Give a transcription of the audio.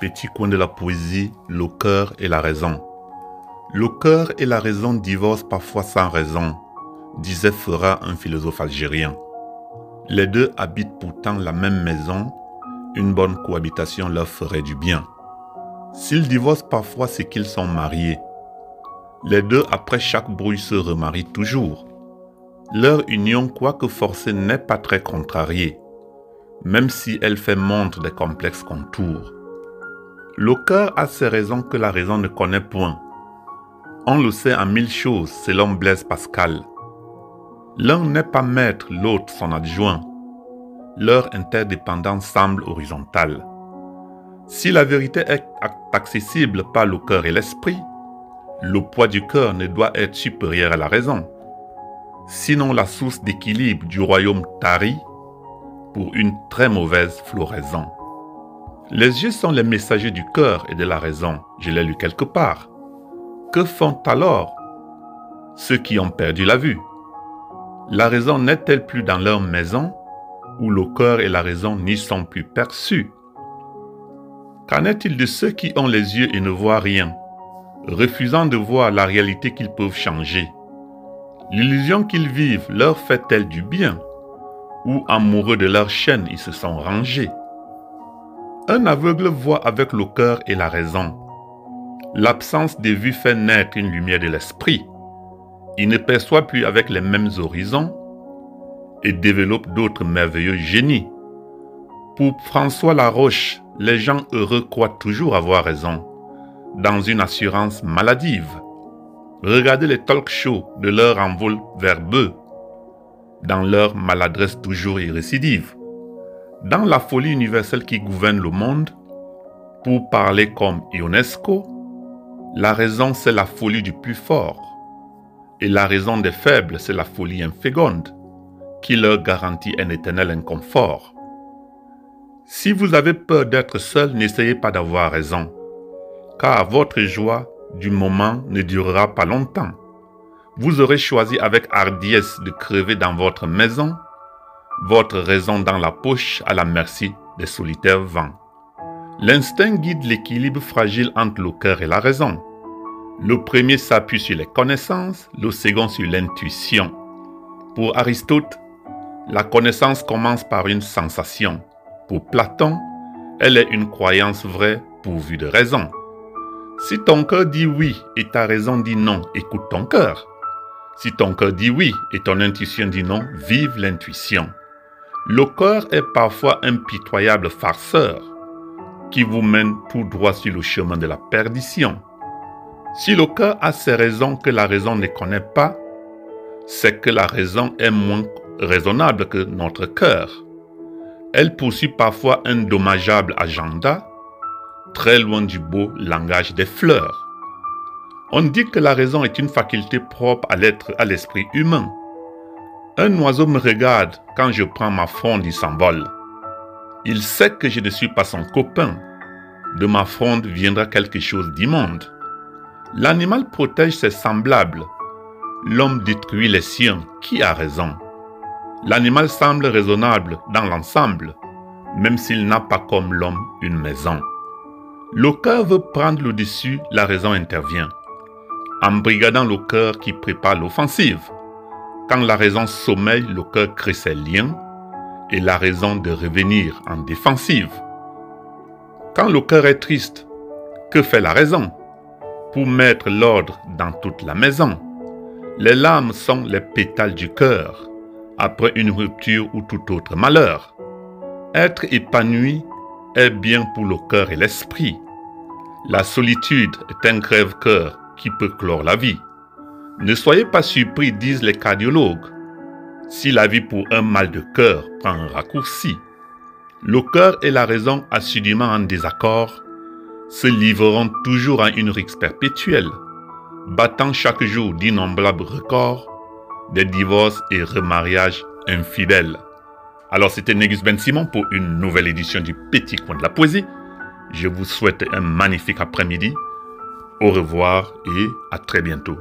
Petit coin de la poésie, le cœur et la raison. Le cœur et la raison divorcent parfois sans raison, disait Fera, un philosophe algérien. Les deux habitent pourtant la même maison, une bonne cohabitation leur ferait du bien. S'ils divorcent parfois, c'est qu'ils sont mariés. Les deux, après chaque brouille, se remarient toujours. Leur union, quoique forcée, n'est pas très contrariée, même si elle fait montre des complexes contours. Le cœur a ses raisons que la raison ne connaît point. On le sait en mille choses, selon Blaise Pascal. L'un n'est pas maître, l'autre son adjoint. Leur interdépendance semble horizontale. Si la vérité est accessible par le cœur et l'esprit, le poids du cœur ne doit être supérieur à la raison. Sinon la source d'équilibre du royaume tarit pour une très mauvaise floraison. Les yeux sont les messagers du cœur et de la raison, je l'ai lu quelque part. Que font alors ceux qui ont perdu la vue? La raison n'est-elle plus dans leur maison, où le cœur et la raison n'y sont plus perçus? Qu'en est-il de ceux qui ont les yeux et ne voient rien, refusant de voir la réalité qu'ils peuvent changer? L'illusion qu'ils vivent leur fait-elle du bien, ou amoureux de leur chaîne ils se sont rangés? Un aveugle voit avec le cœur et la raison. L'absence de vue fait naître une lumière de l'esprit. Il ne perçoit plus avec les mêmes horizons et développe d'autres merveilleux génies. Pour François Laroche, les gens heureux croient toujours avoir raison, dans une assurance maladive. Regardez les talk-shows de leur envol verbeux, dans leur maladresse toujours irrécidive. Dans la folie universelle qui gouverne le monde, pour parler comme Ionesco, la raison c'est la folie du plus fort, et la raison des faibles c'est la folie inféconde, qui leur garantit un éternel inconfort. Si vous avez peur d'être seul, n'essayez pas d'avoir raison, car votre joie du moment ne durera pas longtemps. Vous aurez choisi avec hardiesse de crever dans votre maison, votre raison dans la poche à la merci des solitaires vents. L'instinct guide l'équilibre fragile entre le cœur et la raison. Le premier s'appuie sur les connaissances, le second sur l'intuition. Pour Aristote, la connaissance commence par une sensation. Pour Platon, elle est une croyance vraie pourvue de raison. Si ton cœur dit oui et ta raison dit non, écoute ton cœur. Si ton cœur dit oui et ton intuition dit non, vive l'intuition. Le cœur est parfois un pitoyable farceur qui vous mène tout droit sur le chemin de la perdition. Si le cœur a ses raisons que la raison ne connaît pas, c'est que la raison est moins raisonnable que notre cœur. Elle poursuit parfois un dommageable agenda, très loin du beau langage des fleurs. On dit que la raison est une faculté propre à l'esprit humain. Un oiseau me regarde quand je prends ma fronde, il s'envole. Il sait que je ne suis pas son copain. De ma fronde viendra quelque chose d'immonde. L'animal protège ses semblables. L'homme détruit les siens. Qui a raison? L'animal semble raisonnable dans l'ensemble, même s'il n'a pas comme l'homme une maison. Le cœur veut prendre le dessus, la raison intervient, embrigadant le cœur qui prépare l'offensive. Quand la raison sommeille, le cœur crée ses liens et la raison de revenir en défensive. Quand le cœur est triste, que fait la raison pour mettre l'ordre dans toute la maison? Les larmes sont les pétales du cœur après une rupture ou tout autre malheur. Être épanoui est bien pour le cœur et l'esprit. La solitude est un crève-cœur qui peut clore la vie. Ne soyez pas surpris, disent les cardiologues, si la vie pour un mal de cœur prend un raccourci. Le cœur et la raison, assidûment en désaccord, se livreront toujours à une rixe perpétuelle, battant chaque jour d'innombrables records, des divorces et remariages infidèles. Alors c'était Négus Ben Simon pour une nouvelle édition du Petit Coin de la Poésie. Je vous souhaite un magnifique après-midi. Au revoir et à très bientôt.